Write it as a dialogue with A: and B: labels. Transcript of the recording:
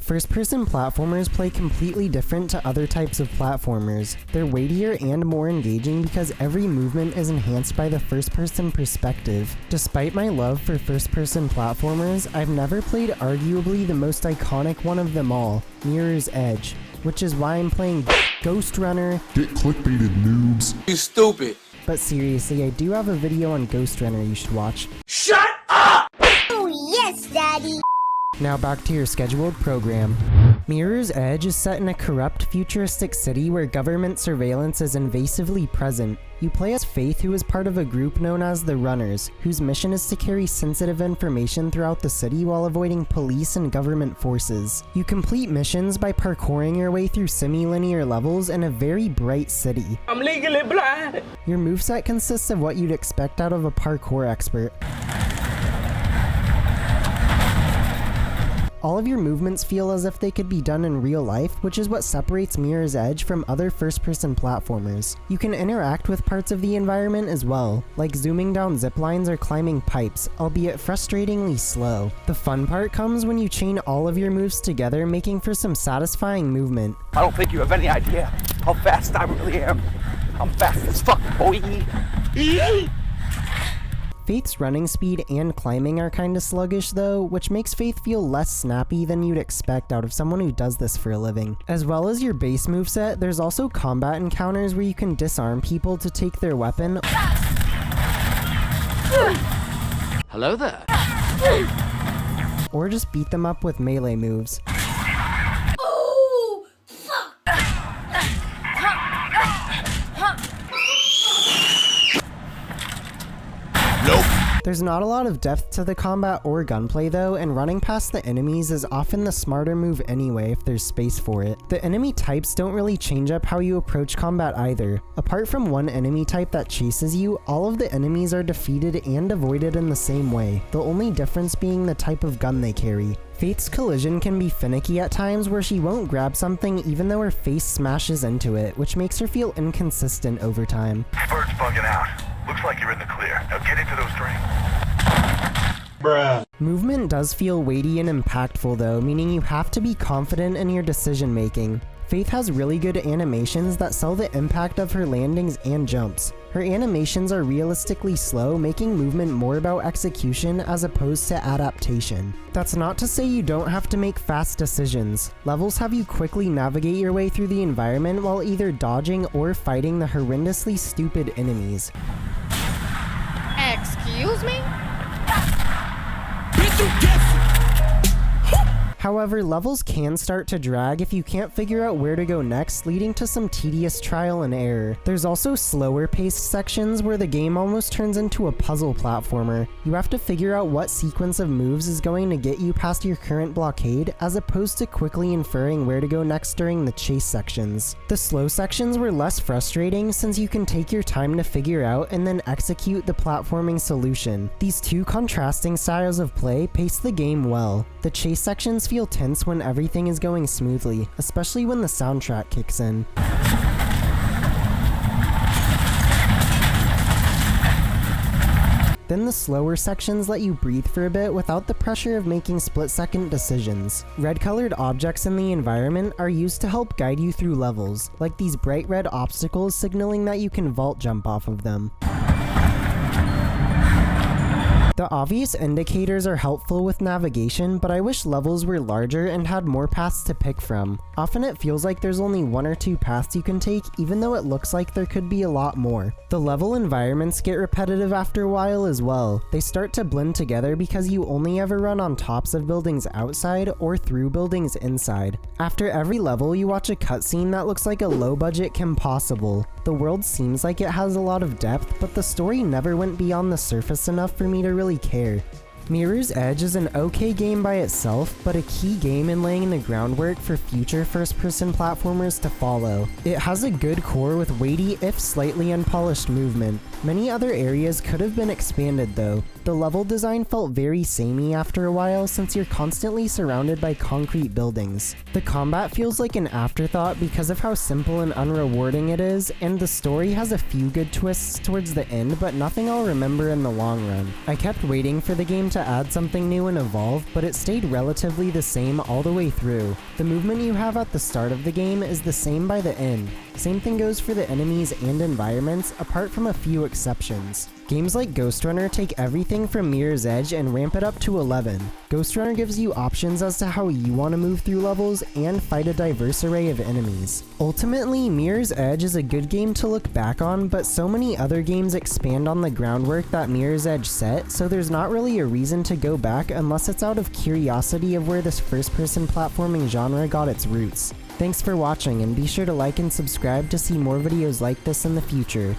A: First-person platformers play completely different to other types of platformers. They're weightier and more engaging because every movement is enhanced by the first-person perspective. Despite my love for first-person platformers, I've never played arguably the most iconic one of them all, Mirror's Edge, which is why I'm playing Ghost Runner.
B: Get clickbaited, noobs.
C: You stupid.
A: But seriously, I do have a video on Ghost Runner you should watch.
C: Shut up!
D: Oh yes, Daddy!
A: Now back to your scheduled program. Mirror's Edge is set in a corrupt, futuristic city where government surveillance is invasively present. You play as Faith, who is part of a group known as the Runners, whose mission is to carry sensitive information throughout the city while avoiding police and government forces. You complete missions by parkouring your way through semi-linear levels in a very bright city.
C: I'm legally blind.
A: Your moveset consists of what you'd expect out of a parkour expert. All of your movements feel as if they could be done in real life, which is what separates Mirror's Edge from other first-person platformers. You can interact with parts of the environment as well, like zooming down zip lines or climbing pipes, albeit frustratingly slow. The fun part comes when you chain all of your moves together, making for some satisfying movement.
E: I don't think you have any idea how fast I really am. I'm fast as fuck, boy.
A: Faith's running speed and climbing are kinda sluggish though, which makes Faith feel less snappy than you'd expect out of someone who does this for a living. As well as your base moveset, there's also combat encounters where you can disarm people to take their weapon.
C: Hello there.
A: Or just beat them up with melee moves. There's not a lot of depth to the combat or gunplay though, and running past the enemies is often the smarter move anyway if there's space for it. The enemy types don't really change up how you approach combat either. Apart from one enemy type that chases you, all of the enemies are defeated and avoided in the same way, the only difference being the type of gun they carry. Faith's collision can be finicky at times where she won't grab something even though her face smashes into it, which makes her feel inconsistent over time.
F: Bird's bugging out. Looks like you're in the clear. Now get into those drains.
B: Bruh.
A: Movement does feel weighty and impactful though, meaning you have to be confident in your decision making. Faith has really good animations that sell the impact of her landings and jumps. Her animations are realistically slow, making movement more about execution as opposed to adaptation. That's not to say you don't have to make fast decisions. Levels have you quickly navigate your way through the environment while either dodging or fighting the horrendously stupid enemies.
D: Excuse me?
A: However, levels can start to drag if you can't figure out where to go next, leading to some tedious trial and error. There's also slower paced sections where the game almost turns into a puzzle platformer. You have to figure out what sequence of moves is going to get you past your current blockade, as opposed to quickly inferring where to go next during the chase sections. The slow sections were less frustrating since you can take your time to figure out and then execute the platforming solution. These two contrasting styles of play pace the game well. The chase sections feel tense when everything is going smoothly, especially when the soundtrack kicks in. Then the slower sections let you breathe for a bit without the pressure of making split-second decisions. Red-colored objects in the environment are used to help guide you through levels, like these bright red obstacles signaling that you can vault jump off of them. The obvious indicators are helpful with navigation, but I wish levels were larger and had more paths to pick from. Often it feels like there's only one or two paths you can take, even though it looks like there could be a lot more. The level environments get repetitive after a while as well. They start to blend together because you only ever run on tops of buildings outside or through buildings inside. After every level, you watch a cutscene that looks like a low-budget Kim Possible. The world seems like it has a lot of depth, but the story never went beyond the surface enough for me to really care. Mirror's Edge is an okay game by itself, but a key game in laying the groundwork for future first-person platformers to follow. It has a good core with weighty, if slightly unpolished movement. Many other areas could have been expanded though. The level design felt very samey after a while since you're constantly surrounded by concrete buildings. The combat feels like an afterthought because of how simple and unrewarding it is, and the story has a few good twists towards the end, but nothing I'll remember in the long run. I kept waiting for the game to to add something new and evolve, but it stayed relatively the same all the way through. The movement you have at the start of the game is the same by the end. Same thing goes for the enemies and environments, apart from a few exceptions. Games like Ghost Runner take everything from Mirror's Edge and ramp it up to 11. Ghost Runner gives you options as to how you want to move through levels and fight a diverse array of enemies. Ultimately, Mirror's Edge is a good game to look back on, but so many other games expand on the groundwork that Mirror's Edge set, so there's not really a reason to go back unless it's out of curiosity of where this first-person platforming genre got its roots. Thanks for watching, and be sure to like and subscribe to see more videos like this in the future.